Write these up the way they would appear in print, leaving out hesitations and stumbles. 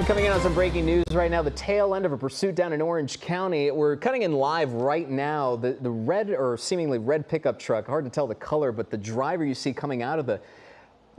Coming in on some breaking news right now, the tail end of a pursuit down in Orange County. We're cutting in live right now. The red or seemingly red pickup truck, hard to tell the color, but the driver you see coming out of the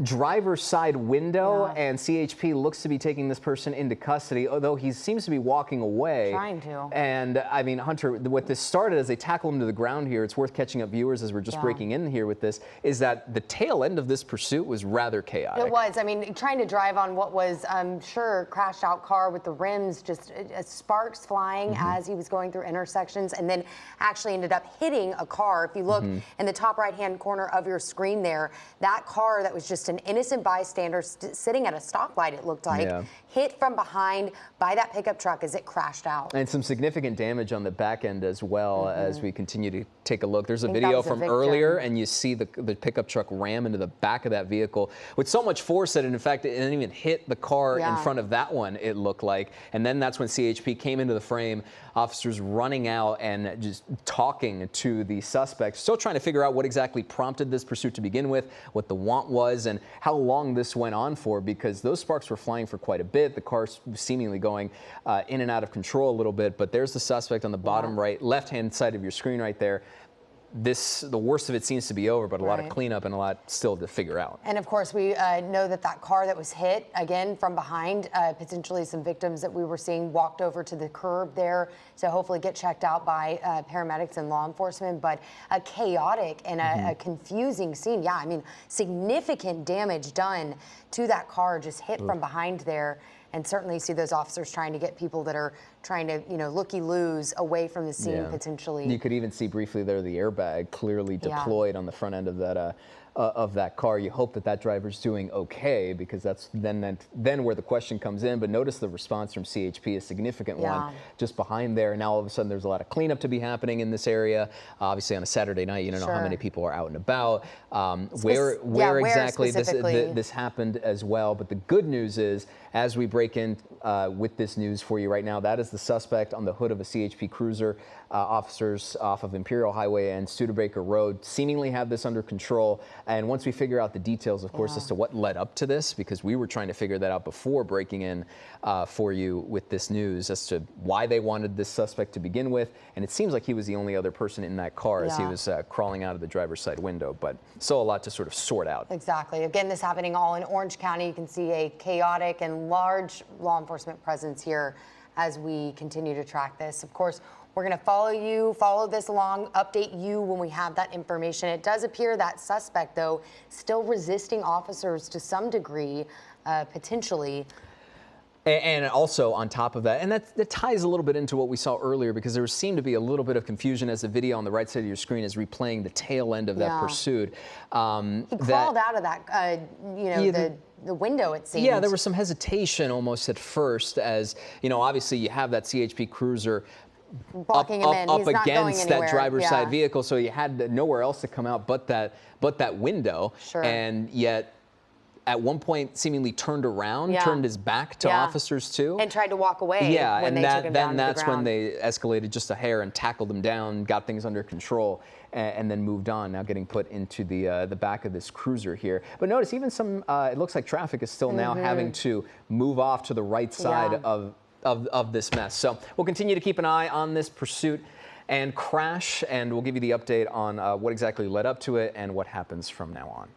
driver's side window, and CHP looks to be taking this person into custody, although he seems to be walking away. Trying to. And I mean, Hunter, what this started as they tackle him to the ground here, it's worth catching up viewers as we're just breaking in here with this, is that the tail end of this pursuit was rather chaotic. It was. I mean, trying to drive on what was, I'm sure, crashed out car with the rims, just sparks flying as he was going through intersections, and then actually ended up hitting a car. If you look in the top right-hand corner of your screen there, that car that was just an innocent bystander sitting at a stoplight, it looked like, hit from behind by that pickup truck as it crashed out. And some significant damage on the back end as well as we continue to take a look. There's a video from earlier, and you see the pickup truck ram into the back of that vehicle with so much force that, in fact, it didn't even hit the car in front of that one, it looked like. And then that's when CHP came into the frame, officers running out and just talking to the suspect, still trying to figure out what exactly prompted this pursuit to begin with, what the want was, and how long this went on for, because those sparks were flying for quite a bit. The car seemingly going in and out of control a little bit, but there's the suspect on the bottom right, left-hand side of your screen right there. The worst of it seems to be over, but a lot of cleanup and a lot still to figure out. And of course, we know that car that was hit, again, from behind, potentially some victims that we were seeing walked over to the curb there to hopefully get checked out by paramedics and law enforcement, but a chaotic and a confusing scene. Yeah, I mean, significant damage done to that car, just hit from behind there. And certainly see those officers trying to get people that are trying to, looky-loos away from the scene potentially. You could even see briefly there the airbag clearly deployed on the front end of that car. You hope that driver's doing okay, because that's then where the question comes in. But notice the response from CHP, a significant one just behind there. Now all of a sudden there's a lot of cleanup to be happening in this area. Obviously on a Saturday night, you don't know how many people are out and about, where exactly this happened as well. But the good news is, as we break in with this news for you right now, that is the suspect on the hood of a CHP cruiser. Officers off of Imperial Highway and Studebaker Road seemingly have this under control. And once we figure out the details, of course, as to what led up to this, because we were trying to figure that out before breaking in for you with this news as to why they wanted this suspect to begin with. And it seems like he was the only other person in that car as he was crawling out of the driver's side window. But still a lot to sort of sort out. Exactly. Again, this happening all in Orange County. You can see a chaotic and large law enforcement presence here as we continue to track this. Of course, we're going to follow this along, update you when we have that information. It does appear that suspect, though, still resisting officers to some degree, potentially. And also on top of that, and that ties a little bit into what we saw earlier, because there seemed to be a little bit of confusion as the video on the right side of your screen is replaying the tail end of that pursuit. He crawled out of that, the window, it seems. Yeah, there was some hesitation almost at first, as, obviously you have that CHP cruiser up against that driver's side vehicle, so you had nowhere else to come out but that window. And yet at one point seemingly turned around, turned his back to officers too, and tried to walk away. And that's when they escalated just a hair and tackled him down, got things under control, and then moved on, now getting put into the back of this cruiser here. But notice even some it looks like traffic is still now having to move off to the right side of this mess. So we'll continue to keep an eye on this pursuit and crash, and we'll give you the update on what exactly led up to it and what happens from now on.